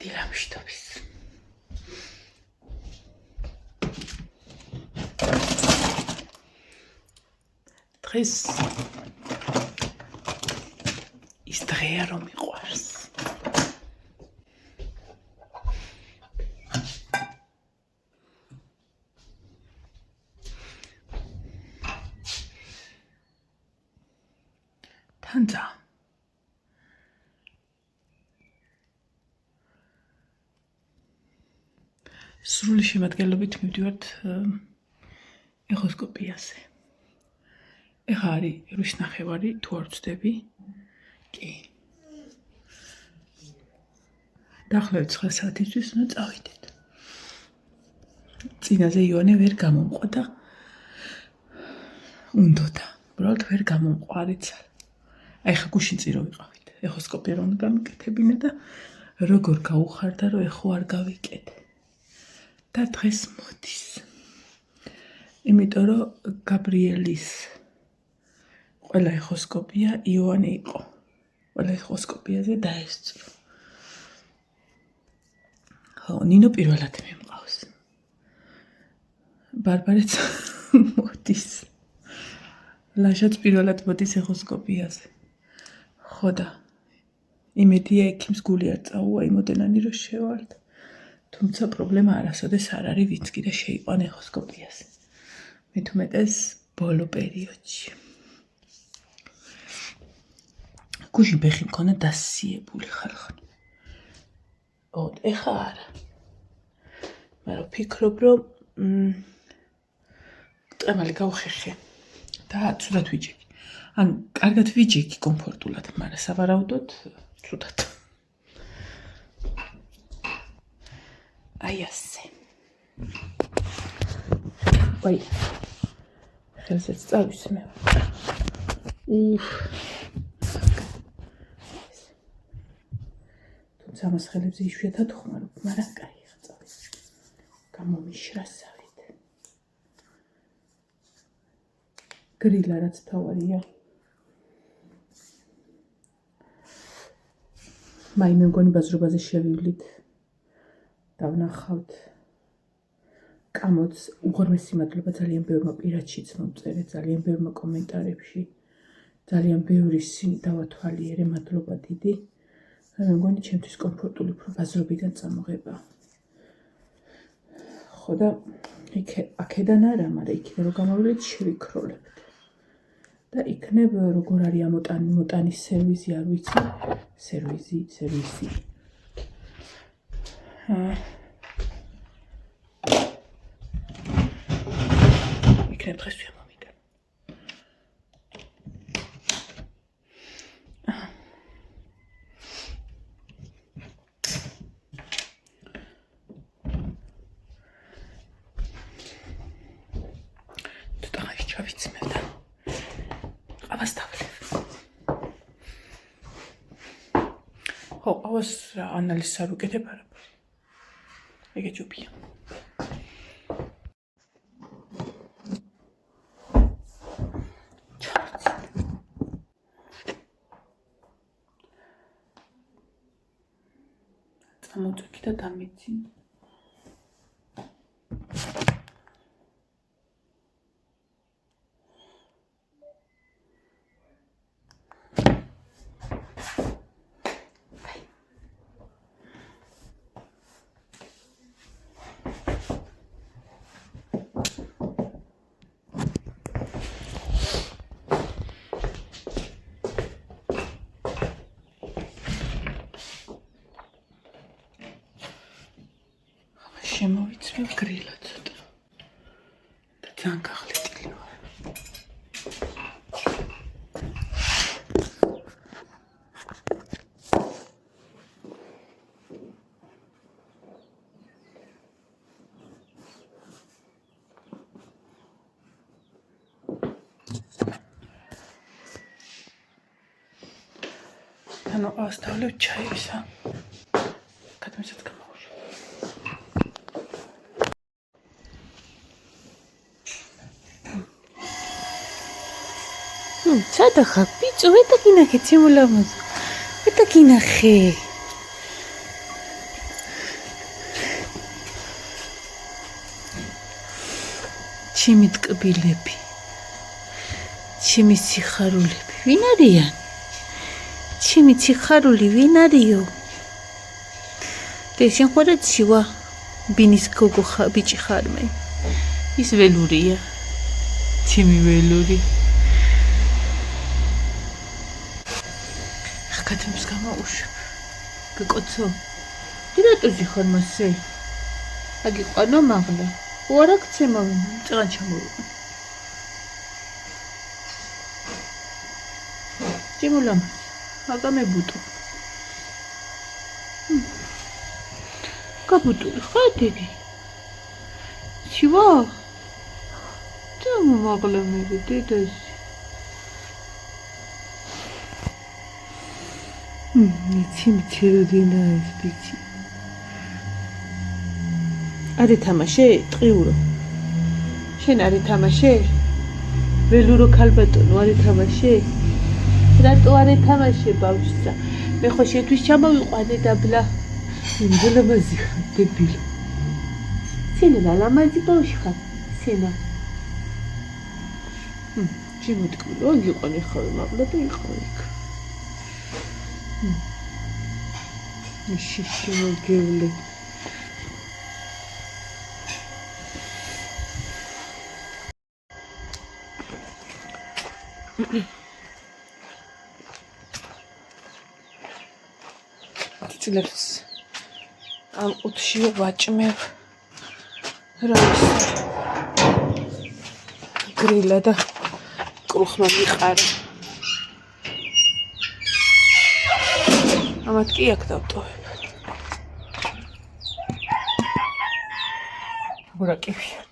დილამშტობის. დღეს ის დღეა რომ მიყვარს. თანძა სრული შემადგენლობით მივდივართ ეხოსკოპიაზე. ეხა არის რვის ნახევარი, თუ არ ვცდები, კი. დაახლოებით 9 საათისთვის უნდა წავიდეთ. წინაზე იონე ვერ გამომყვა და უნდოდა. უბრალოდ ვერ გამომყვა, არც არა. აი ხა გუშინ წირო ვიყავით. ეხოსკოპია რომ გამიკეთებინა და როგორ გაუხარდა, რომ ეხო არ გავიკეთე. და დღეს მოდის. იმიტომ რომ გაბრიელის ყველა ეხოსკოპია იონე იყო. ყველა ეხოსკოპიაზე დაესწრო. ხო, ნინო პირველად მიმყავს. ბარბარეც მოდის. ლაშაც პირველად მოდის ეხოსკოპიაზე. ხო და იმედია ექიმს გული არ წაუვა იმოდენანი რომ შევალთ. თუმცა პრობლემა არასოდეს არ არის ვინც კიდე შეიყვან ეხოსკოპიაზე. მით უმეტეს ბოლო პერიოდში. გუშინ ბეხი მქონა დასიებული ხალხი. ეხა არა. მაგრამ ვფიქრობ რომ წამალი გავხეხე და ცუდად ვიჯექი. ან კარგად ვიჯექი კომფორტულად, მაგრამ სავარაუდოდ ცუდად. აი ასე. ვაი. ხელსაც წავისე მე. თუმცა ამას ხელებზე იშვიათად ხმარობ, მაგრამ კაია წავიდე. გამომიშრა სავით. გრილა რაც თავარია. მაი მე მგონი ბაზრობაზე შევივლით. დავნახავთ კამოც უღრმესი მადლობა ძალიან ბევრმა პირადშიც მომწერე, ძალიან ბევრმა კომენტარებში, ძალიან ბევრი სინი დავათვალიერე, მადლობა დიდი. მე მგონი ჩემთვის კომფორტული უფრო ბაზრობიდან წამოღება. ხო და აქედან არა, მაგრამ იქიდან რომ გამოვიდეთ შევიქროლებთ. და იქნებ როგორ არის ამოტანის სერვიზი არ ვიცი, სერვიზი. იქნებ დღეს ვიმომიდა. ცოტა ხანი ჩავიცმევ და ყავას დავლევ. ხო, ყავას ანალიზს არ ვიკეთებ არა. ეგე ჯობია. წამოწვი და დამიცინე. შემოვიცმევ გრილა ცოტა და ძალიან გაღლეტილი ვარ. ანუ ასტავლებ ჩაივისა. გადმეცად სადა ხარ ბიჭო, ეტაკინახე ჩემო ლამაზო. ეტაკინახე. ჩემი ტკბილები, ჩემი სიხარულები, ვინ არიან? ჩემი სიხარული ვინ არისო? და შენ ხარ ცივა ბინის გოგო ბიჭი ხარ მე. ის ველურია. ჩემი ველური. ხათმის გამაუშვებ. გეკოცო. დირექტორ ხარ მასე. აგიყვანო მაღლა. უარა ქცემა წაღან ჩამოვიყო. ჯიმულამ აგამებუტო. გაბუტული ხარ დიდი. ჩივა? ჩამო მაღლა მე დედას. მიცი როდინა ეს ბიჭი. არი თამაშე ტყიურო. შენ არი თამაშე? ველურო ქალბატონო არი თამაშე? რატო არი თამაშე ბავშვსა? მე ხო შეთვის ჩამოვიყვანე დაბლა. იმდელამაზი ხარ დებილი. სენა ლამაზი ბავშვი ხარ. სენა. ჩემეთქვი აგიყვანე ხარ მაღლა და იყავ იქ. შიში მოგევლე. წილებს ამ ოთში ვაჭმევ რა ის გრილა და კრუხმა მიყარა ამათ კი აქ დავტოვებ გურაკებია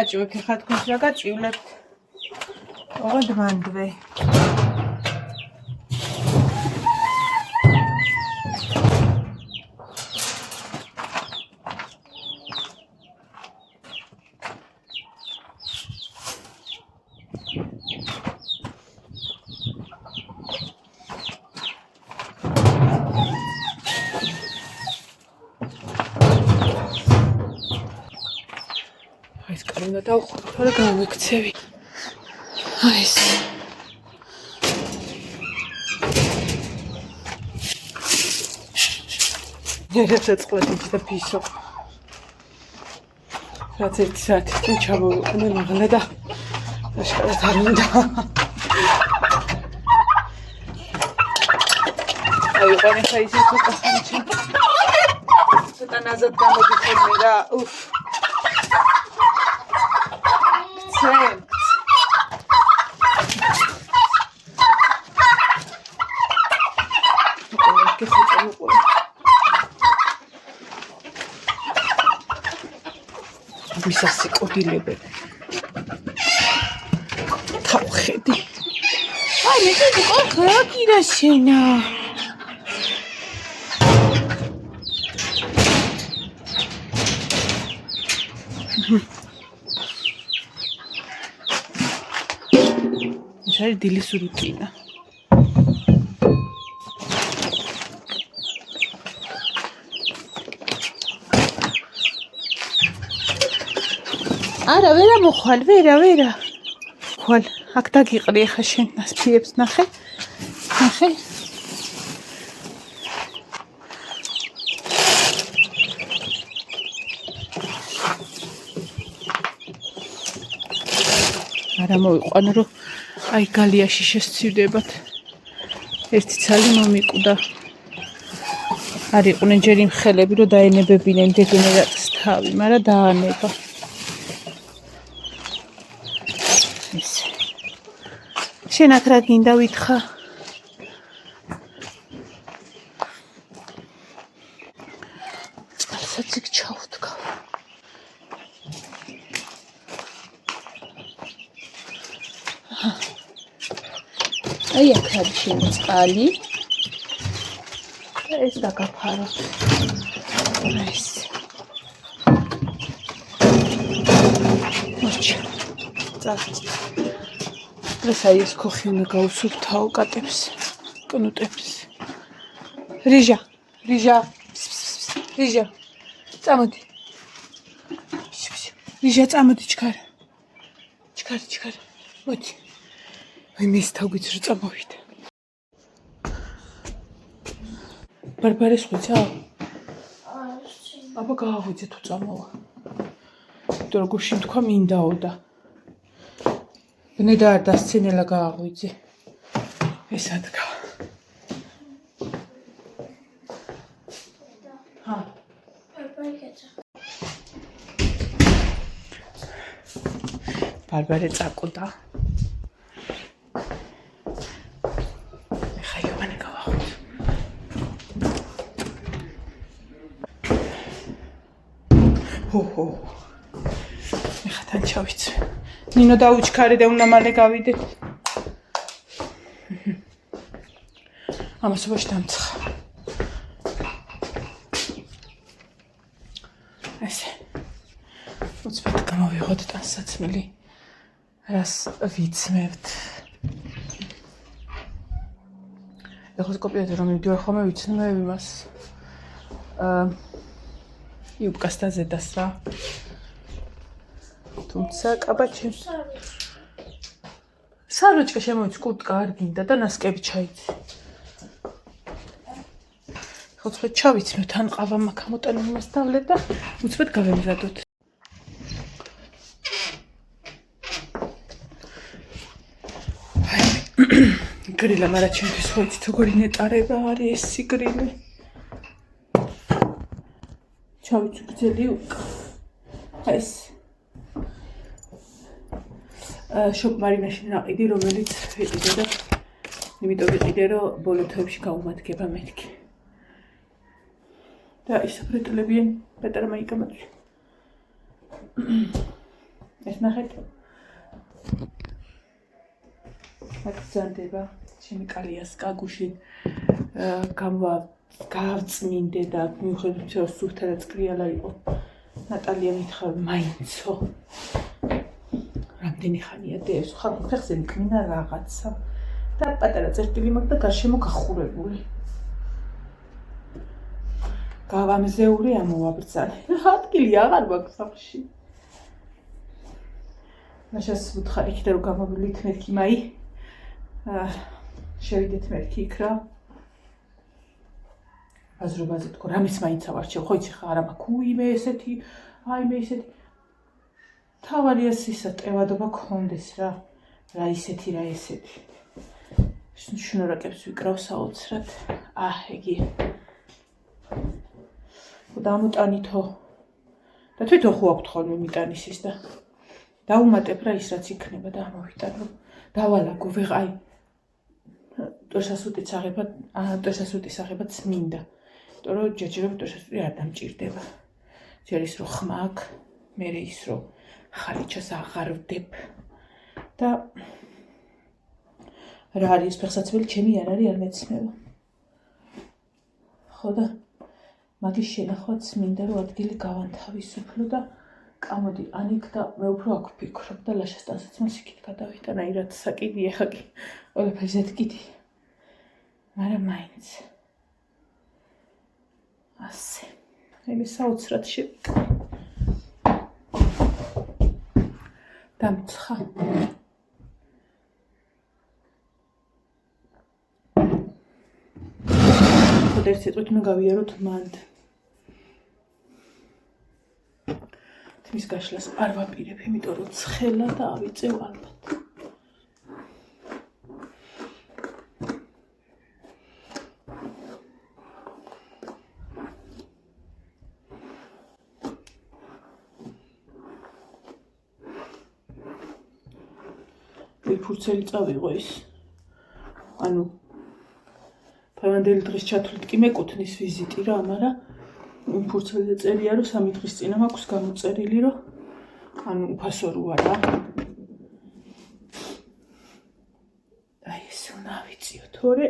გაჭვე ხათ ქოს რა გაჭვლებთ ოღონდ მანდვე უნდა დავხო, თორე გამიქცევი. აი ეს. ერთად წყლით და ფისო. რაც ერთი საათი წინ ჩამოვიყენე მაღლა და აშკარად არ უნდა. აი ყანე ხაიზი ცოტა ხანჩი. ცოტა ნაზად გამოდიხმე რა. უფ. ვისასი კოდილებები თავხედი აი მე გიყო რა კიდე შენა შარი დილის რუტინა არა ვერა მოხვალ ვერა ხვალ აქ დაგიყრი ხა შენ ნასფიებს ნახე არა მოვიყვანო რომ აი გალიაში შესცირდებათ ერთი ცალი მომიკვდა არ იყვნენ ჯერ იმ ხელები რომ დაენებებინენ დეგენერატს თავი მაგრამ დაანება შენ აქ რა გინდა ვითხრა წყალსაც იქ ჩავდგა აი აქ არის შენი წყალი ეს დაგაფარო. ეს. მოჩი. წავით. ეს აი ეს ქოხი უნდა გავუსუფთავო კატებს, კნუტებს. რიჟა. წამოდი. რიჟა წამოდი ჩქარ. მოდი. აი მის თავით რო წამოვიდე. ბარბარეს ხვიცა? აბა გააღვიძე თუ წამოვა. თუ როგორ შემთქვა მინდაო და. ბნედა არ დასცენელა გააღვიძე. ეს ადგა. ბარბარე წაკუდა. ეხა იოვანე გავაღვიძე. ჰო. ეხა თან ჩავიცვე. ნინო დაუჩქარე და უნდა მალე გავიდე. ამასობაში დამცხა. ესე. უცბად გამოვიღოთ ტანსაცმელი. რას ვიცმევთ. ეხოსკოპიაზე რომ მივდივარ ხოლმე ვიცნებ იმას. იუბკას და ზედას რა. თუმცა კაბაჩი. საროჭკა შემოიც კურტკა არ გინდა და ნასკები ჩაიცი. ხოცხეთ ჩავიცნო თან ყავა მაქვს ამოტანილ მას დავლე და უცბად გავემზადოთ. გრილა მარა ჩემთვის ხოიცით როგორი ნეტარება არის ეს სიგრილი. ჩავიცი გძელი უკა. ეს შოპ მარინაში ნაყიდი რომელიც ვიყიდე და იმიტომ ვიყიდე რომ ბოლო თვეებში გაუმადგება მეთქი. და ის ბრეტლებიან პეტერ მაიკამაჩი. ეს ნახეთ. აგზანდება ქიმიკალიას კაგუში გავწმინდე და მიუხედავად რომ სულთანაც კრიალა იყო. ნატალია მითხრა მაინცო. რამდენი ხანია დევს ხალხი ფეხზე მკმინა რაღაცა და პატარა წერტილი მაქვს და გარშემო გახურებული. გავამზეული ამოვაბრძანე. ადგილი აღარ მაქვს სახში. მაშას ვუთხარი კიდე რომ გამოვიდით მეთქი მაი. შევიდეთ მეთქი იქ რა. აზრობაზე თქო რამის მაინც ავარჩევ ხო იცი ხა არა მაქვს იმე ესეთი აი მე ესეთი თავარია ისა ტევადობა გქონდეს რა ისეთი რა ესეთი შნურაკებს ვიკრავ საოცრად ეგი დამოტანითო და თვითონ ხო აქვთ ხოლმე მიტანის ის და დაუმატებ რა ის რაც იქნება და ამოვიტანო დავალაგო ვეღარ ტოშასუტიც აღებაც მინდა იმიტომ რომ ჯერჯერობით ტოშასუტი არ დამჭირდება ძერის რო ხმა აქვს მერე ის რო ხალიჩას აღარ ვდებ და რა არის ფეხსაცმელი ჩემი არ არის არ მეცნება ხო და მაგის შენახვაც მინდა რომ ადგილი გავანთავისუფლო და კამოდი ანიქ და მე უფრო აქ ვფიქრობ და ლაშას ტანსაცმელს იქით გადავიტანა ირად საკიდი ეხა კი ყველაფერზე დგიდი მაგრამ მაინც ასე მე საოცრად შევიკრე დამცხა ხოდერ სიტყვით უნდა გავიაროთ მანდ თმის გაშლას არ ვაპირებ იმიტომ რომ ცხელა და ავიწევ ალბათ ფურცელი წავიღო ის ანუ თავანდელი დღის ჩათვლით კი მეკუთვნის ვიზიტი რა მაგრამ იმ ფურცელზე წერია რომ 3 დღის წინა მაქვს გამოწერილი რომ ანუ უფასო რო არა აი ეს უნდა ავიწიო თორე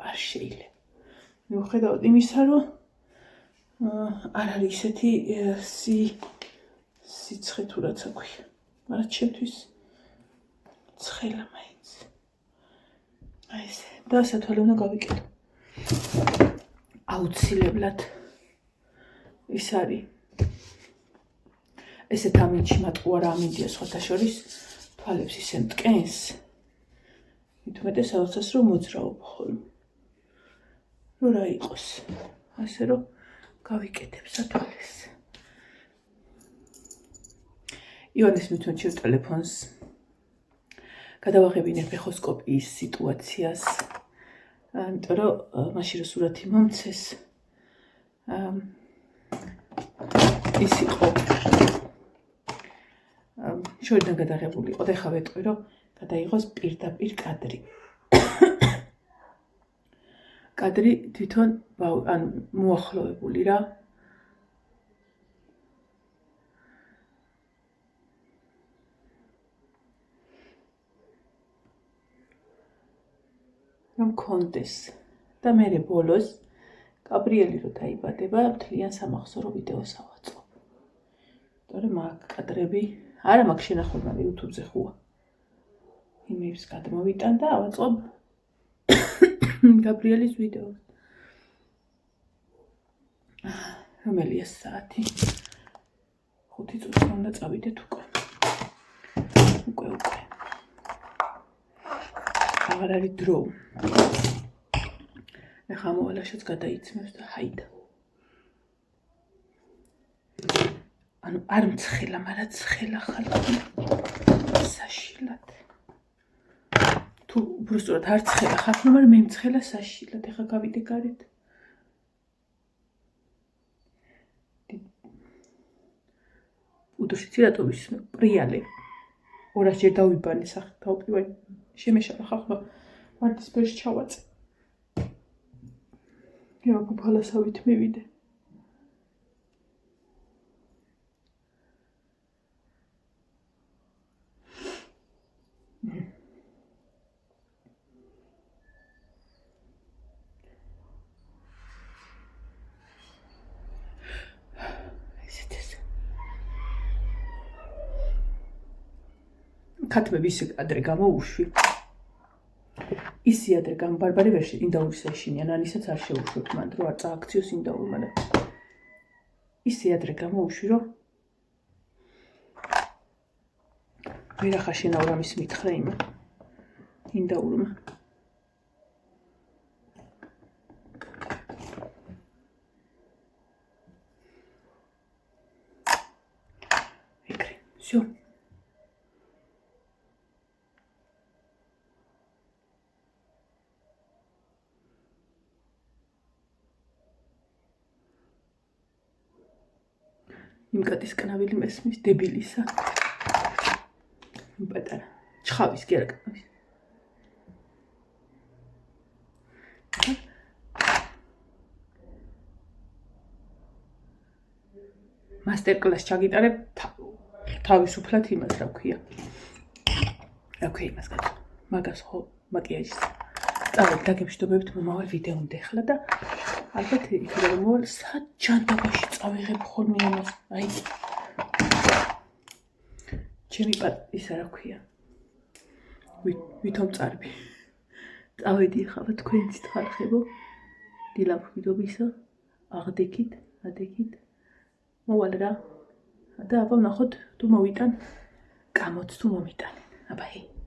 არ შეიძლება მიუხედავად იმისა, რომ არ არის ისეთი სიცხე თუ რაც აქვია, მაგრამ ჩემთვის ცხელა მაინც. აი ესე, და სათვალე უნდა გავიკეთო. აუცილებლად ის არის. ესეთ ამინდში მატყუა რა ამინდია სხვათა შორის, თვალებს ისე მტკენს. მithumetes რაღაცას რომ მოძრაობ ხოლმე. რომ რა იყოს. ასე რომ გავიკეთებ სათვალეს. ივანეს მithunჩევ ტელეფონს. გადავაღებინებ ეხოსკოპიის სიტუაციას. იმიტომ რომ მაშინ რომ სურათი მომცეს ის იყო შორიდან გადაღებული იყო და ეხლა ვეტყვი რომ გადაიღოს პირდაპირ კადრი. კადრი თვითონ ანუ მოახლოებული რა. რომ კონდეს და მე ბოლოს გაბრიელი რო დაიბადება მთლიან სამახსოვრო ვიდეოს ავაწყობ. თორემ მაგ კადრები არა მაგ შენახული მაგრამ YouTube-ზე ხუა. იმის გადმოვიტან და ავაწყობ გაბრიელის ვიდეოს. რომელია საათი? 5 წუთი უნდა წავიდეთ უკვე. უკვე. აღარ არის დრო. ეხლა მოვალაშიც გადაიცმევს და ჰაიდა. ანუ არ მცხელა, მაგრამ ცხელა ხალხი. საშილად. თუ უბრალოდ არ ცხელა ხალხი, მაგრამ მე მცხელა საშილად. ეხლა გავიდე გარეთ. უდრში რატო ვისმე? პრიალე. 200 ჯერ დავიბანე სახით დავპივე. შემეშალა ხალხმა ვარდისფერს ჩავაწე. Я ფუფალასავით მივიდე. ქათმები ისე ადრე გამოუშვი. ისი ადრე გამბარბარე ვერ ინდაურის ეშინიან, ანისაც არ შეუშვებ მანდ, რომ არ წააქციოს ინდაურმა და ისი ადრე გამოუშვი, რომ ვერახარ შენაურ ამის მითხრა იმა ინდაურმა. ეგრე, всё. იმ კატის კნავილი მესმის დებილისა. პატარა. ჩხავის კი არა კნავის. მასტერ-კლასს ჩაგიტარებ თავისუფლად იმას რა ქვია. რა ქვია იმას კაცო. მაგას ხო მაკიაჟის. წავედ დაგემშვიდობებით მომავალ ვიდეომდე ახლა და ალბათ იქნება რომ მოვალ საჯანდაბაში წავიღებ ხოლმე ამას. აი ჩემი ისა რა ქვია. ვითომ წარბი. წავედი ახლა თქვენიც თვალხებო. დილამშვიდობისა. აღდექით, ადექით. მოვალ რა. და აბა ვნახოთ თუ მოვიტან კამოც თუ მომიტანენ. აბა ჰე.